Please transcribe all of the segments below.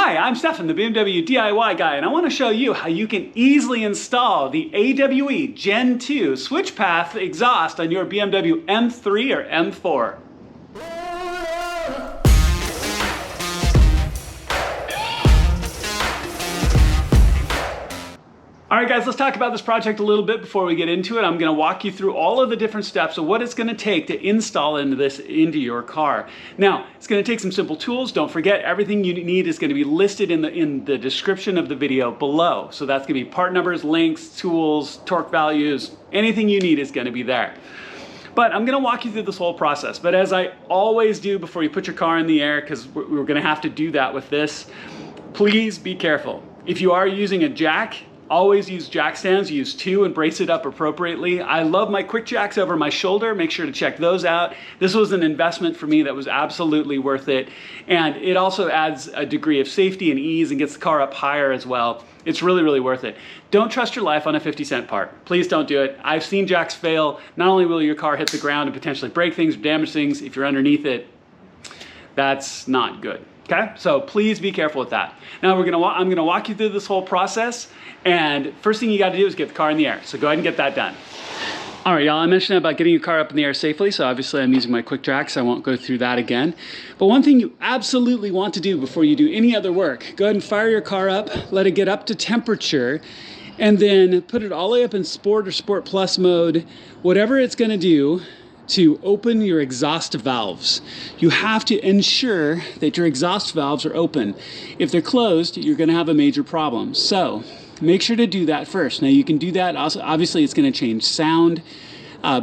Hi, I'm Stefan, the BMW DIY guy, and I want to show you how you can easily install the AWE Gen2 Switchpath exhaust on your BMW M3 or M4. All right guys, let's talk about this project a little bit before we get into it. I'm going to walk you through all of the different steps of what it's going to take to install into your car. Now, it's going to take some simple tools. Don't forget, everything you need is going to be listed in the description of the video below. So that's going to be part numbers, links, tools, torque values, anything you need is going to be there. But I'm going to walk you through this whole process. But as I always do before you put your car in the air, because we're going to have to do that with this, please be careful. If you are using a jack, always use jack stands, use two and brace it up appropriately. I love my quick jacks over my shoulder. Make sure to check those out. This was an investment for me that was absolutely worth it. And it also adds a degree of safety and ease and gets the car up higher as well. It's really, really worth it. Don't trust your life on a 50-cent part. Please don't do it. I've seen jacks fail. Not only will your car hit the ground and potentially break things or damage things, if you're underneath it, that's not good. Okay, so please be careful with that. Now I'm gonna walk you through this whole process, and first thing you gotta do is get the car in the air. So go ahead and get that done. All right, y'all, I mentioned about getting your car up in the air safely, so obviously I'm using my quick jack, so I won't go through that again. But one thing you absolutely want to do before you do any other work, go ahead and fire your car up, let it get up to temperature, and then put it all the way up in Sport or Sport Plus mode, whatever it's gonna do to open your exhaust valves. You have to ensure that your exhaust valves are open. If they're closed, you're gonna have a major problem. So make sure to do that first. Now you can do that, also, obviously it's gonna change sound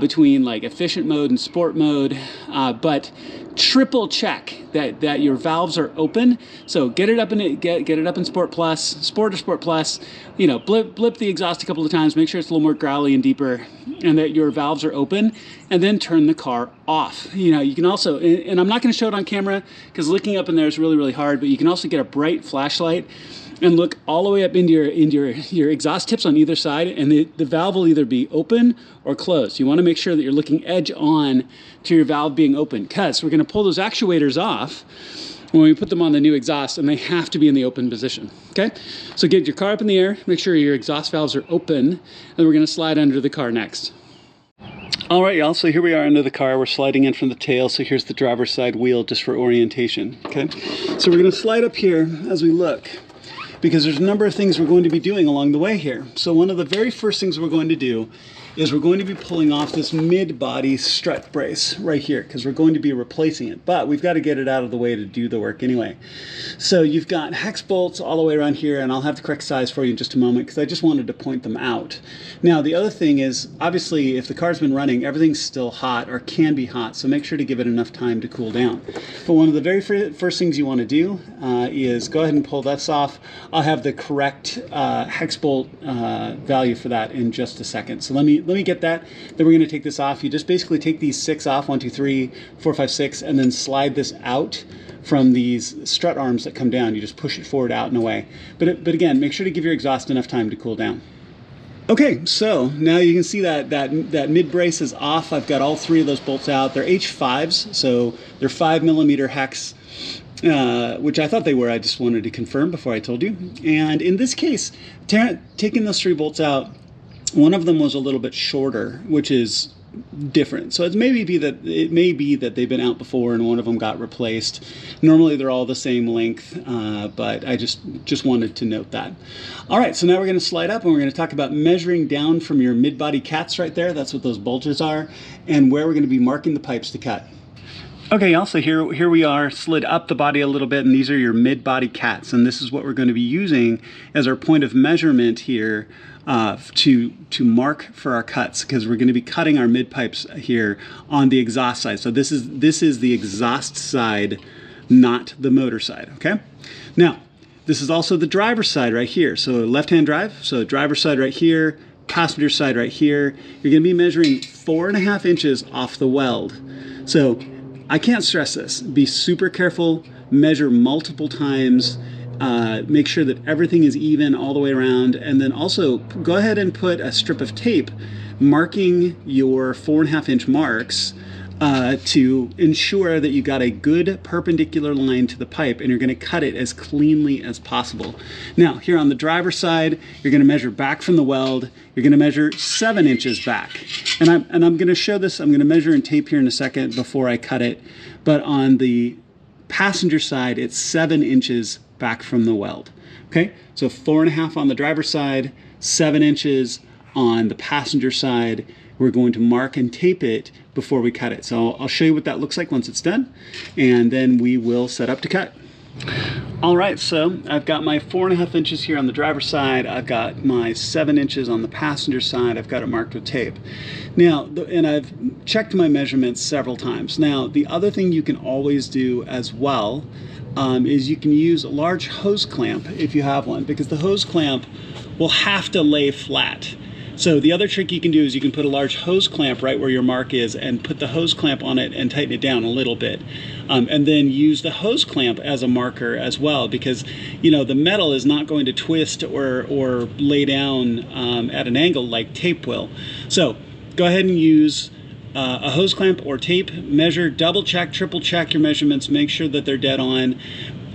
between like efficient mode and sport mode, but triple check that your valves are open. So get it up in Sport Plus, Sport or Sport Plus, you know, blip the exhaust a couple of times, make sure it's a little more growly and deeper, and that your valves are open, and then turn the car off. You know, you can also, and I'm not going to show it on camera because looking up in there is really, really hard, but you can also get a bright flashlight and look all the way up into your exhaust tips on either side, and the valve will either be open or closed. You want to make sure that you're looking edge on to your valve being open, because we're going to pull those actuators off when we put them on the new exhaust, and they have to be in the open position. Okay, so get your car up in the air, make sure your exhaust valves are open, and we're going to slide under the car next. All right, y'all, so here we are under the car. We're sliding in from the tail, so here's the driver's side wheel just for orientation. Okay, so we're going to slide up here as we look, because there's a number of things we're going to be doing along the way here. So one of the very first things we're going to do is we're going to be pulling off this mid-body strut brace right here, because we're going to be replacing it, but we've got to get it out of the way to do the work anyway. So you've got hex bolts all the way around here, and I'll have the correct size for you in just a moment because I just wanted to point them out. Now the other thing is, obviously if the car's been running, everything's still hot or can be hot, so make sure to give it enough time to cool down. But one of the very first things you want to do is go ahead and pull this off. I'll have the correct hex bolt value for that in just a second. So let me get that. Then we're going to take this off. You just basically take these 6 off, 1, 2, 3, 4, 5, 6, and then slide this out from these strut arms that come down. You just push it forward, out and away. But again, make sure to give your exhaust enough time to cool down. Okay, so now you can see that mid brace is off. I've got all 3 of those bolts out. They're H5s, so they're 5mm hex. Which I thought they were. I just wanted to confirm before I told you. And in this case, taking those 3 bolts out, one of them was a little bit shorter, which is different. So it may be that they've been out before and one of them got replaced. Normally they're all the same length, but I just wanted to note that. All right, so now we're going to slide up and we're going to talk about measuring down from your mid-body cats right there. That's what those bulges are, and where we're going to be marking the pipes to cut. Okay, y'all, so here we are, slid up the body a little bit, and these are your mid-body cats, and this is what we're going to be using as our point of measurement here to mark for our cuts, because we're going to be cutting our mid pipes here on the exhaust side. So this is the exhaust side, not the motor side. Okay, now this is also the driver's side right here. So left-hand drive, so driver's side right here, passenger side right here. You're going to be measuring 4.5 inches off the weld. So I can't stress this. Be super careful, measure multiple times, make sure that everything is even all the way around, and then also go ahead and put a strip of tape marking your 4.5 inch marks to ensure that you got a good perpendicular line to the pipe, and you're going to cut it as cleanly as possible. Now, here on the driver's side, you're going to measure back from the weld. You're going to measure 7 inches back. And I'm going to show this. I'm going to measure and tape here in a second before I cut it. But on the passenger side, it's 7 inches back from the weld. Okay, so 4.5 on the driver's side, 7 inches on the passenger side. We're going to mark and tape it before we cut it. So I'll show you what that looks like once it's done, and then we will set up to cut. All right, so I've got my 4.5 inches here on the driver's side. I've got my 7 inches on the passenger side. I've got it marked with tape. Now, and I've checked my measurements several times. Now, the other thing you can always do as well is you can use a large hose clamp if you have one, because the hose clamp will have to lay flat. So the other trick you can do is you can put a large hose clamp right where your mark is and put the hose clamp on it and tighten it down a little bit. And then use the hose clamp as a marker as well, because you know the metal is not going to twist or lay down at an angle like tape will. So go ahead and use a hose clamp or tape. Measure, double check, triple check your measurements, make sure that they're dead on.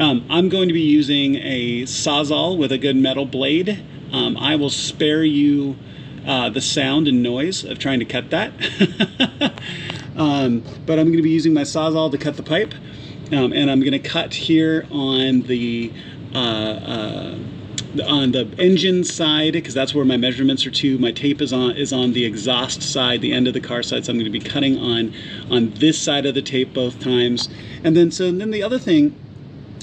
I'm going to be using a sawzall with a good metal blade. I will spare you the sound and noise of trying to cut that. But I'm going to be using my sawzall to cut the pipe, and I'm going to cut here on the engine side, because that's where my measurements are to. My tape is on the exhaust side, the end of the car side, so I'm going to be cutting on this side of the tape both times. And then the other thing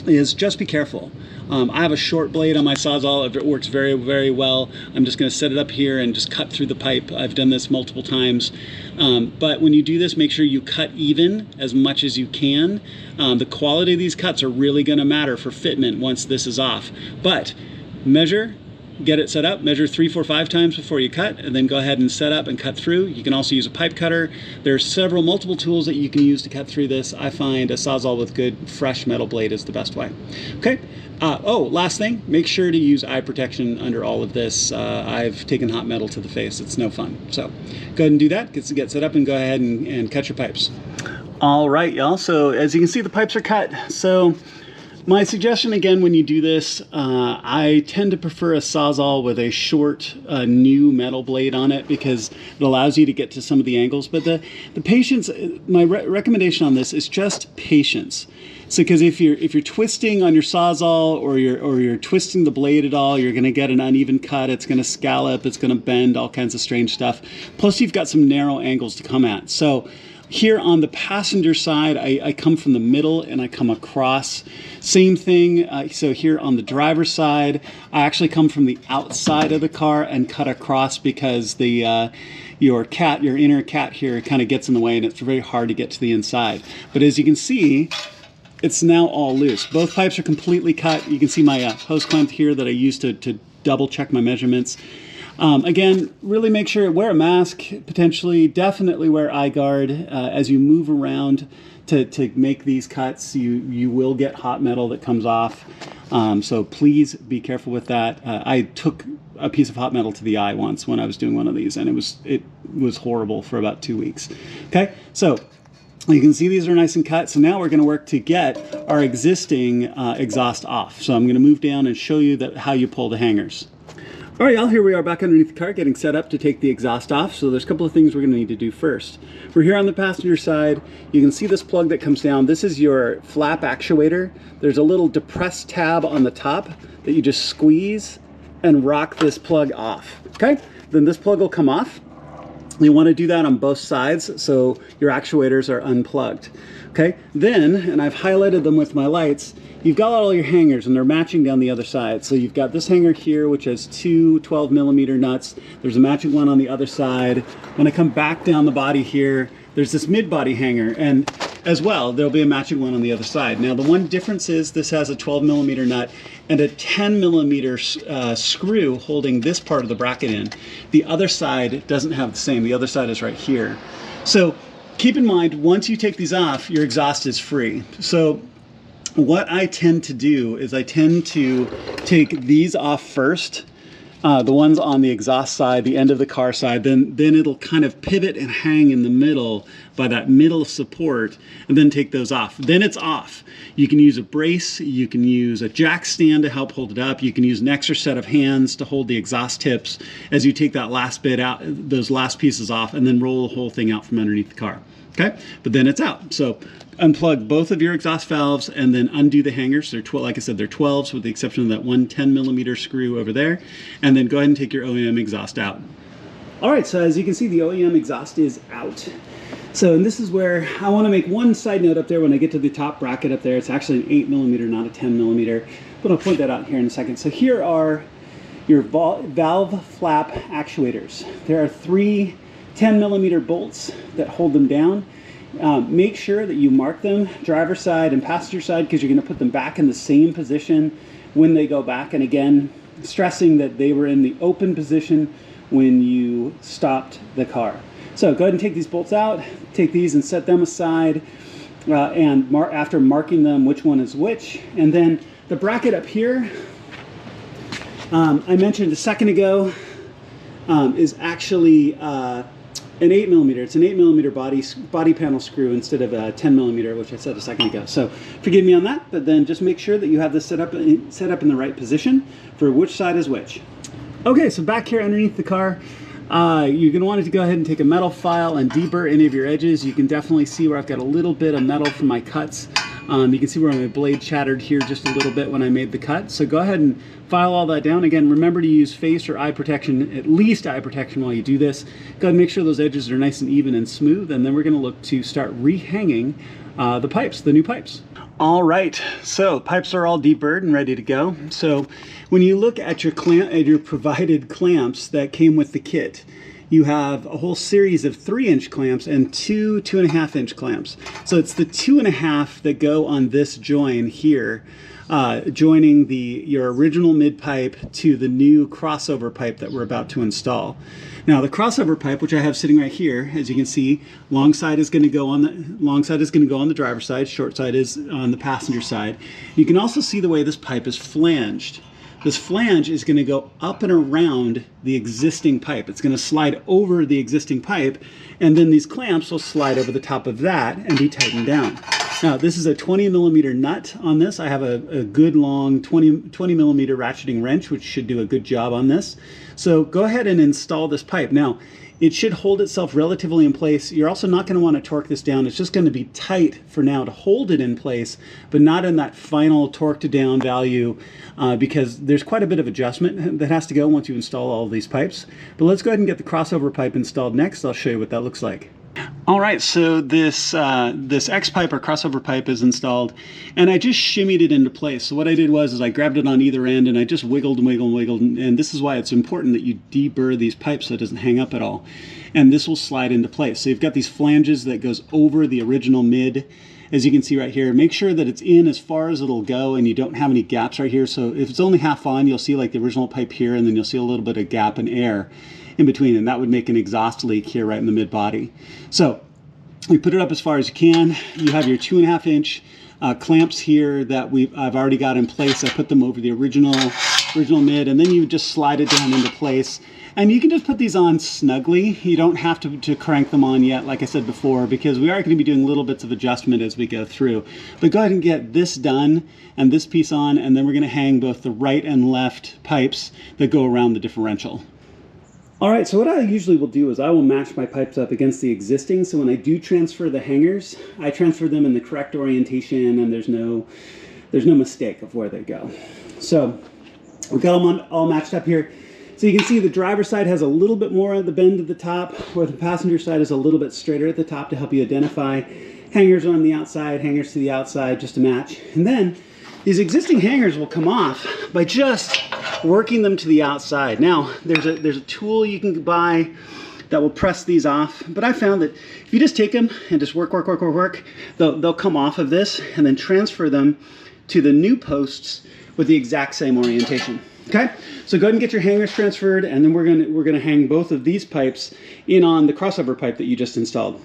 is just be careful. I have a short blade on my sawzall. It works very, very well. I'm just going to set it up here and just cut through the pipe. I've done this multiple times. But when you do this, make sure you cut even as much as you can. The quality of these cuts are really going to matter for fitment once this is off. But measure, get it set up, measure 3, 4, 5 times before you cut, and then go ahead and set up and cut through. You can also use a pipe cutter. There's multiple tools that you can use to cut through this. I find a sawzall with good fresh metal blade is the best way. Okay. Oh, last thing, make sure to use eye protection under all of this. I've taken hot metal to the face. It's no fun. So go ahead and do that. Get set up and go ahead and cut your pipes. All right, y'all. So as you can see, the pipes are cut. So my suggestion, again, when you do this, I tend to prefer a sawzall with a short, new metal blade on it, because it allows you to get to some of the angles. But the patience, my recommendation on this is just patience. So, because if you're twisting on your sawzall or you're twisting the blade at all, you're going to get an uneven cut. It's going to scallop. It's going to bend. All kinds of strange stuff. Plus, you've got some narrow angles to come at. So here on the passenger side, I come from the middle and I come across. Same thing. So here on the driver's side, I actually come from the outside of the car and cut across, because your inner cat here kind of gets in the way, and it's very hard to get to the inside. But as you can see, it's now all loose. Both pipes are completely cut. You can see my hose clamp here that I used to double check my measurements. Again, really make sure, wear a mask, potentially, definitely wear eye guard. As you move around to make these cuts, you will get hot metal that comes off. So please be careful with that. I took a piece of hot metal to the eye once when I was doing one of these, and it was horrible for about 2 weeks. Okay, so you can see these are nice and cut. So now we're going to work to get our existing exhaust off. So I'm going to move down and show you how you pull the hangers. All right, y'all, here we are back underneath the car getting set up to take the exhaust off. So there's a couple of things we're going to need to do first. We're here on the passenger side. You can see this plug that comes down. This is your flap actuator. There's a little depressed tab on the top that you just squeeze and rock this plug off. Okay, then this plug will come off. You want to do that on both sides so your actuators are unplugged. Okay, then, and I've highlighted them with my lights, you've got all your hangers and they're matching down the other side. So you've got this hanger here, which has two 12mm nuts. There's a matching one on the other side. When I come back down the body here, there's this mid-body hanger, and as well, there'll be a matching one on the other side. Now, the one difference is this has a 12mm nut and a 10mm screw holding this part of the bracket in. The other side doesn't have the same. The other side is right here. So keep in mind, once you take these off, your exhaust is free. So what I tend to do is I tend to take these off first, the ones on the exhaust side, the end of the car side, then it'll kind of pivot and hang in the middle by that middle support, and then take those off. Then it's off. You can use a brace, you can use a jack stand to help hold it up, you can use an extra set of hands to hold the exhaust tips as you take that last bit out, those last pieces off, and then roll the whole thing out from underneath the car. Okay, but then it's out. So unplug both of your exhaust valves and then undo the hangers. They're 12, like I said, they're 12s with the exception of that one 10mm screw over there. And then go ahead and take your OEM exhaust out. All right, so as you can see, the OEM exhaust is out. So, and this is where I want to make one side note up there when I get to the top bracket up there. It's actually an 8mm, not a 10mm, but I'll point that out here in a second. So here are your valve flap actuators. There are 3 10mm bolts that hold them down. Make sure that you mark them driver's side and passenger side, because you're going to put them back in the same position when they go back. And again, stressing that they were in the open position when you stopped the car. So go ahead and take these bolts out, take these and set them aside, and after marking them which one is which. And then the bracket up here, I mentioned a second ago, is actually an 8mm. It's an 8mm body panel screw instead of a 10mm, which I said a second ago. So forgive me on that, but then just make sure that you have this set up in the right position for which side is which. Okay, so back here underneath the car, you're going to want to go ahead and take a metal file and deburr any of your edges. You can definitely see where I've got a little bit of metal from my cuts. You can see where my blade shattered here just a little bit when I made the cut. So go ahead and file all that down. Again, remember to use face or eye protection, at least eye protection while you do this. Go ahead and make sure those edges are nice and even and smooth, and then we're going to look to start rehanging the pipes, the new pipes. All right, so pipes are all deburred and ready to go. So when you look at your provided clamps that came with the kit, you have a whole series of 3-inch clamps and 2 2.5-inch clamps. So it's the 2.5 that go on this join here, joining your original mid pipe to the new crossover pipe that we're about to install. Now the crossover pipe, which I have sitting right here, as you can see, long side is going to go on the driver's side, short side is on the passenger side. You can also see the way this pipe is flanged. This flange is going to go up and around the existing pipe. It's going to slide over the existing pipe, and then these clamps will slide over the top of that and be tightened down. Now, this is a 20mm nut on this. I have a good long 20mm ratcheting wrench, which should do a good job on this. So go ahead and install this pipe. Now, it should hold itself relatively in place. You're also not going to want to torque this down. It's just going to be tight for now to hold it in place, but not in that final torque to down value, because there's quite a bit of adjustment that has to go once you install all of these pipes. But let's go ahead and get the crossover pipe installed next. I'll show you what that looks like. All right, so this X pipe or crossover pipe is installed, and I just shimmied it into place. So what I did was I grabbed it on either end and I just wiggled and wiggled and wiggled, and this is why it's important that you deburr these pipes so it doesn't hang up at all. And this will slide into place. So you've got these flanges that goes over the original mid, as you can see right here. Make sure that it's in as far as it'll go and you don't have any gaps right here. So if it's only half on, you'll see like the original pipe here, and then you'll see a little bit of gap in air in between, and that would make an exhaust leak here right in the mid body. So we put it up as far as you can. You have your 2.5-inch clamps here that I've already got in place. I put them over the original mid, and then you just slide it down into place. And you can just put these on snugly. You don't have to crank them on yet, like I said before, because we are going to be doing little bits of adjustment as we go through. But go ahead and get this done and this piece on, and then we're going to hang both the right and left pipes that go around the differential. All right, so what I usually will do is I will match my pipes up against the existing, so when I do transfer the hangers, I transfer them in the correct orientation, and there's no mistake of where they go. So we've got them all matched up here. So you can see the driver's side has a little bit more at the bend at the top, where the passenger side is a little bit straighter at the top to help you identify. Hangers on the outside, hangers to the outside, just to match. And then these existing hangers will come off by just working them to the outside. Now, there's a tool you can buy that will press these off, but I found that if you just take them and just work, they'll come off of this, and then transfer them to the new posts with the exact same orientation. Okay, so go ahead and get your hangers transferred, and then we're gonna hang both of these pipes in on the crossover pipe that you just installed.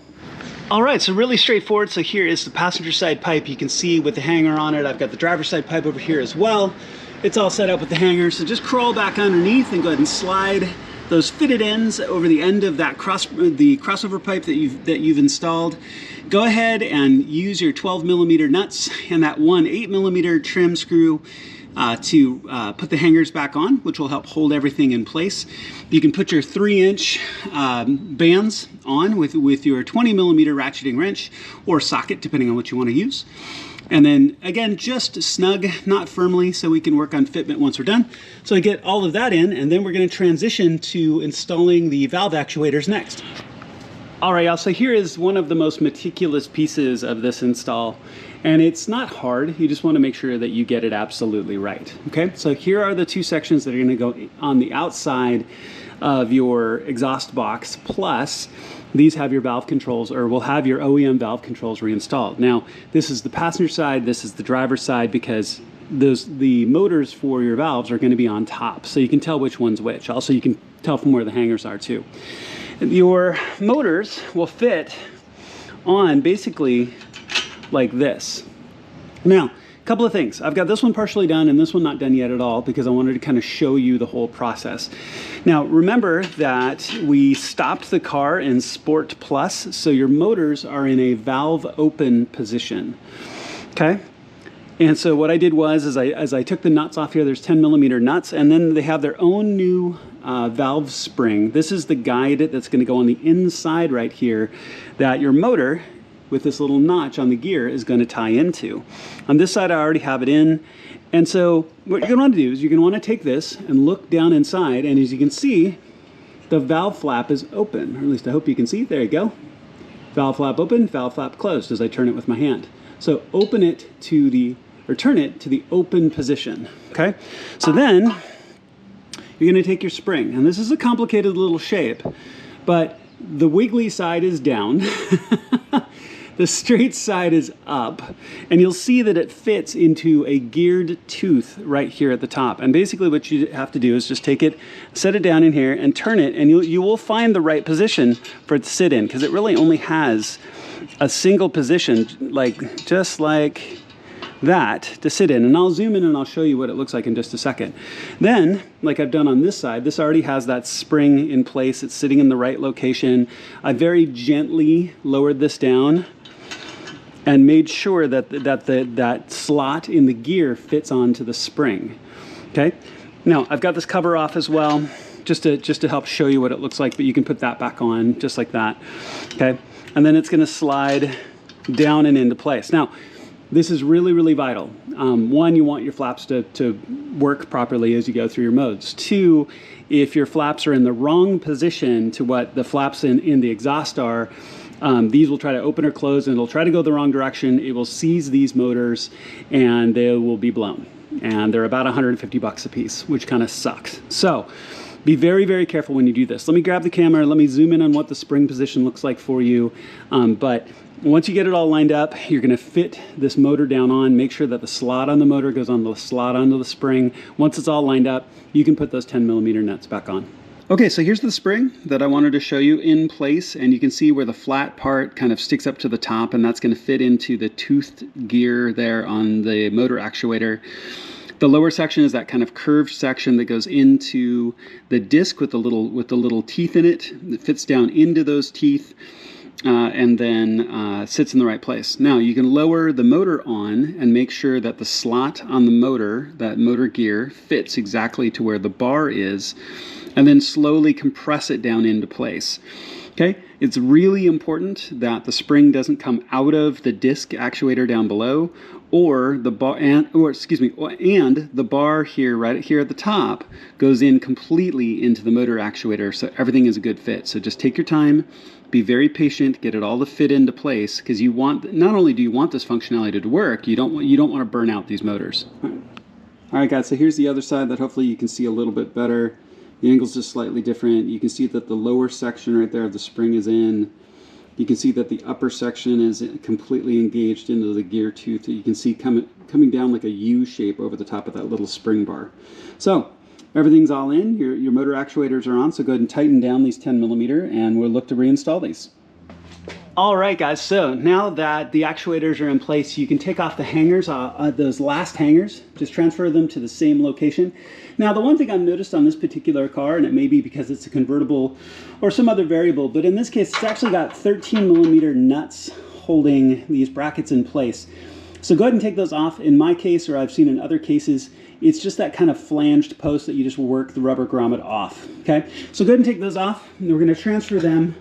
All right, so really straightforward. So here is the passenger side pipe. You can see with the hanger on it, I've got the driver's side pipe over here as well. it's all set up with the hanger. So just crawl back underneath and go ahead and slide those fitted ends over the end of that crossover pipe that you've installed. Go ahead and use your 12mm nuts and that one 8mm trim screw to put the hangers back on, which will help hold everything in place. You can put your 3-inch bands on with your 20mm ratcheting wrench or socket, depending on what you want to use. And then again, just snug, not firmly, so we can work on fitment once we're done. So I get all of that in, and then we're going to transition to installing the valve actuators next. All right, y'all, so here is one of the most meticulous pieces of this install. And it's not hard, you just want to make sure that you get it absolutely right. Okay, so here are the two sections that are going to go on the outside of your exhaust box, plus these have your valve controls, or will have your OEM valve controls reinstalled. Now, this is the passenger side, this is the driver's side, because the motors for your valves are going to be on top, so you can tell which one's which. Also, you can tell from where the hangers are too. Your motors will fit on basically like this. Now, a couple of things. I've got this one partially done and this one not done yet at all, because I wanted to kind of show you the whole process. Now, remember that we stopped the car in Sport Plus, so your motors are in a valve open position. Okay? And so what I did was, as I took the nuts off here, there's 10mm nuts, and then they have their own new valve spring. This is the guide that's going to go on the inside right here that your motor, with this little notch on the gear, is going to tie into. On this side, I already have it in. And so what you're going to want to do is you're going to want to take this and look down inside, and as you can see, the valve flap is open, or at least I hope you can see. There you go. Valve flap open, valve flap closed as I turn it with my hand. So open it to the, or turn it to the open position, okay? So then you're going to take your spring, and this is a complicated little shape, but the wiggly side is down. The straight side is up, and you'll see that it fits into a geared tooth right here at the top. And basically what you have to do is just take it, set it down in here, and turn it, and you will find the right position for it to sit in, because it really only has a single position, like just like that, to sit in. And I'll zoom in and I'll show you what it looks like in just a second. Then, like I've done on this side, this already has that spring in place. It's sitting in the right location. I very gently lowered this down and made sure that that slot in the gear fits onto the spring. Okay. Now I've got this cover off as well, just to help show you what it looks like. But you can put that back on just like that. Okay. And then it's going to slide down and into place. Now, this is really, really vital. One, you want your flaps to work properly as you go through your modes. Two, if your flaps are in the wrong position to what the flaps in the exhaust are, these will try to open or close, and it'll try to go the wrong direction. It will seize these motors and they will be blown. And they're about 150 bucks a piece, which kind of sucks. So be very, very careful when you do this. Let me grab the camera. Let me zoom in on what the spring position looks like for you. But once you get it all lined up, you're going to fit this motor down on. Make sure that the slot on the motor goes on the slot onto the spring. Once it's all lined up, you can put those 10mm nuts back on. Okay, so here's the spring that I wanted to show you in place, and you can see where the flat part kind of sticks up to the top, and that's going to fit into the toothed gear there on the motor actuator. The lower section is that kind of curved section that goes into the disc with the little teeth in it. It fits down into those teeth. And then sits in the right place. Now you can lower the motor on and make sure that the slot on the motor, that motor gear, fits exactly to where the bar is, and then slowly compress it down into place. Okay, it's really important that the spring doesn't come out of the disc actuator down below, or the bar, and the bar here, right here at the top, goes in completely into the motor actuator, so everything is a good fit. So just take your time. Be very patient, get it all to fit into place, because you want, not only do you want this functionality to work, you don't want to burn out these motors. All right, guys, so here's the other side that hopefully you can see a little bit better. The angle's just slightly different. You can see that the lower section right there of the spring is in. You can see that the upper section is completely engaged into the gear tooth that you can see coming down like a U shape over the top of that little spring bar. So everything's all in, your motor actuators are on, so go ahead and tighten down these 10mm, and we'll look to reinstall these. All right, guys, so now that the actuators are in place, you can take off the hangers, those last hangers, just transfer them to the same location. Now, the one thing I've noticed on this particular car, and it may be because it's a convertible or some other variable, but in this case, it's actually got 13mm nuts holding these brackets in place. So go ahead and take those off. In my case, or I've seen in other cases, it's just that kind of flanged post that you just work the rubber grommet off, okay? So go ahead and take those off, and we're gonna transfer them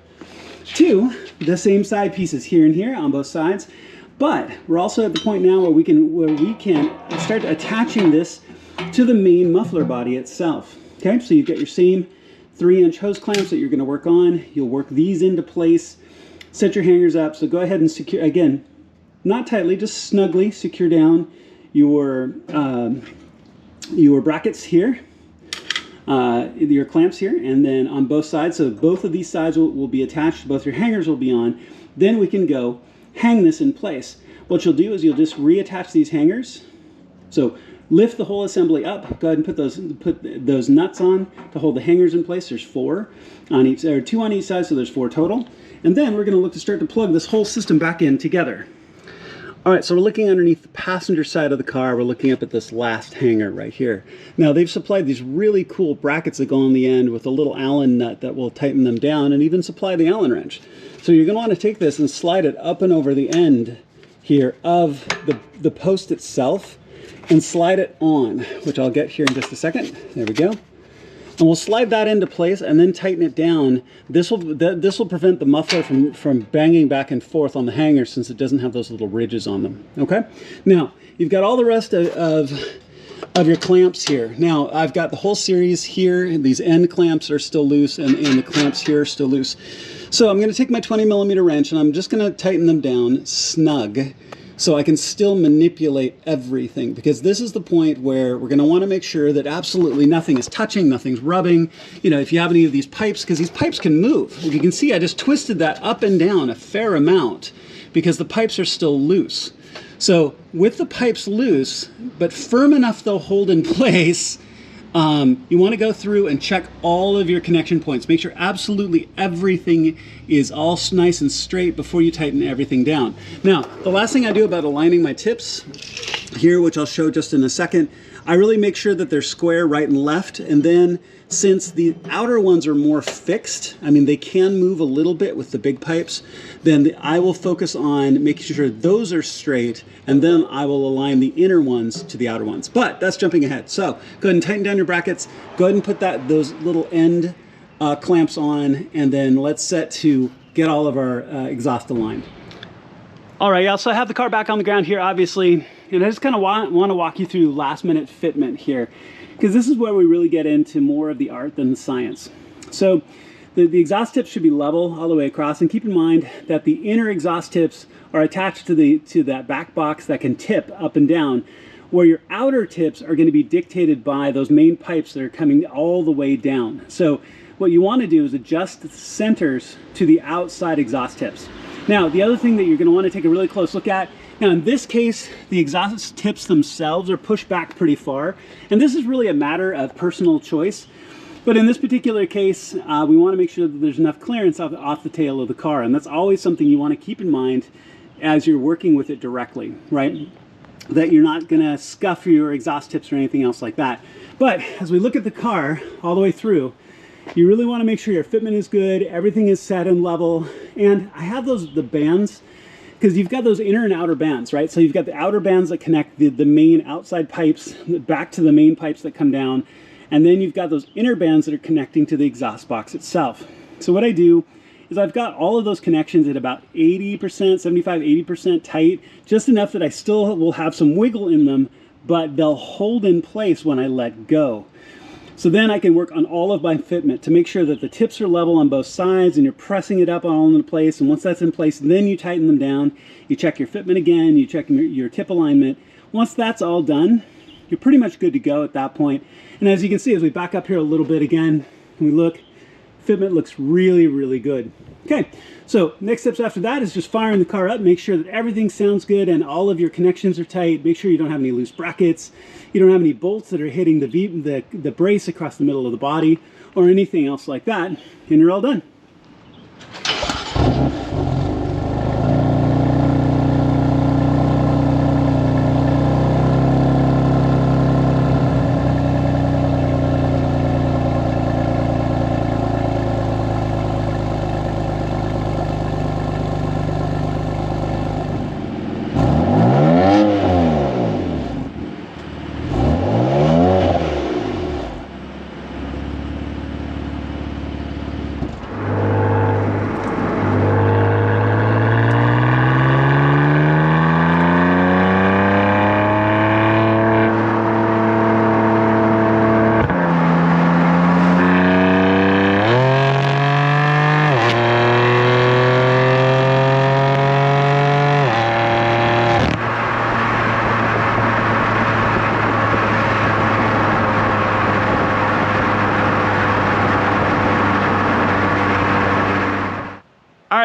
to the same side pieces here and here on both sides. But we're also at the point now where we can start attaching this to the main muffler body itself. Okay, so you've got your same 3-inch hose clamps that you're going to work on. You'll work these into place, set your hangers up. So go ahead and secure, again, not tightly, just snugly secure down your brackets here. Your clamps here, and then on both sides, so both of these sides will be attached, both your hangers will be on. Then we can go hang this in place. What you'll do is you'll just reattach these hangers. So lift the whole assembly up, go ahead and put those nuts on to hold the hangers in place. There's 4 on each, or 2 on each side, so there's 4 total. And then we're going to look to start to plug this whole system back in together. All right, so we're looking underneath the passenger side of the car. We're looking up at this last hanger right here. Now, they've supplied these really cool brackets that go on the end with a little Allen nut that will tighten them down and even supply the Allen wrench. So you're going to want to take this and slide it up and over the end here of the post itself and slide it on, which I'll get here in just a second. There we go. And we'll slide that into place and then tighten it down. This will prevent the muffler from banging back and forth on the hanger since it doesn't have those little ridges on them, okay? Now, you've got all the rest of your clamps here. Now, I've got the whole series here. These end clamps are still loose and the clamps here are still loose. So I'm gonna take my 20mm wrench and I'm just gonna tighten them down snug so I can still manipulate everything, because this is the point where we're going to want to make sure that absolutely nothing is touching, nothing's rubbing. You know, if you have any of these pipes, because these pipes can move. You can see I just twisted that up and down a fair amount because the pipes are still loose. So with the pipes loose, but firm enough they'll hold in place, you want to go through and check all of your connection points. Make sure absolutely everything is all nice and straight before you tighten everything down. Now, the last thing I do about aligning my tips here, which I'll show just in a second, I really make sure that they're square right and left. And then since the outer ones are more fixed, I mean, they can move a little bit with the big pipes, then I will focus on making sure those are straight, and then I will align the inner ones to the outer ones. But that's jumping ahead. So go ahead and tighten down your brackets. Go ahead and put those little end clamps on, and then let's set to get all of our exhaust aligned. All right, yeah, so I have the car back on the ground here, obviously, and I just kind of want to walk you through last minute fitment here, because this is where we really get into more of the art than the science. So the exhaust tips should be level all the way across, and keep in mind that the inner exhaust tips are attached to that back box that can tip up and down, where your outer tips are going to be dictated by those main pipes that are coming all the way down. So what you want to do is adjust the centers to the outside exhaust tips. Now, the other thing that you're going to want to take a really close look at, now in this case, the exhaust tips themselves are pushed back pretty far, and this is really a matter of personal choice. But in this particular case, we want to make sure that there's enough clearance off the tail of the car, and that's always something you want to keep in mind as you're working with it directly, right? That you're not going to scuff your exhaust tips or anything else like that. But as we look at the car all the way through, you really want to make sure your fitment is good, everything is set and level. And I have the bands, because you've got those inner and outer bands, right? So you've got the outer bands that connect the main outside pipes back to the main pipes that come down. And then you've got those inner bands that are connecting to the exhaust box itself. So what I do is I've got all of those connections at about 80%, 75, 80% tight, just enough that I still will have some wiggle in them, but they'll hold in place when I let go. So then I can work on all of my fitment to make sure that the tips are level on both sides and you're pressing it up all into place. And once that's in place, then you tighten them down. You check your fitment again, you check your tip alignment. Once that's all done, you're pretty much good to go at that point. And as you can see, as we back up here a little bit again, and we look, fitment looks really, really good. Okay, so next steps after that is just firing the car up, make sure that everything sounds good and all of your connections are tight. Make sure you don't have any loose brackets, you don't have any bolts that are hitting the brace across the middle of the body or anything else like that, and you're all done.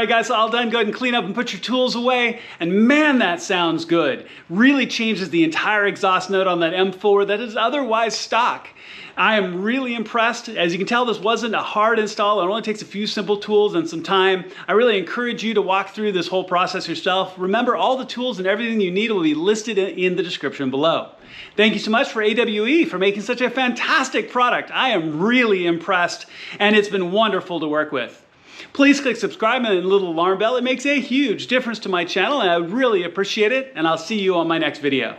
right, guys, so all done. Go ahead and clean up and put your tools away. And man, that sounds good. Really changes the entire exhaust note on that M4 that is otherwise stock. I am really impressed. As you can tell, this wasn't a hard install. It only takes a few simple tools and some time. I really encourage you to walk through this whole process yourself. Remember, all the tools and everything you need will be listed in the description below. Thank you so much for AWE for making such a fantastic product. I am really impressed, and it's been wonderful to work with. Please click subscribe and the little alarm bell. It makes a huge difference to my channel, and I would really appreciate it, and I'll see you on my next video.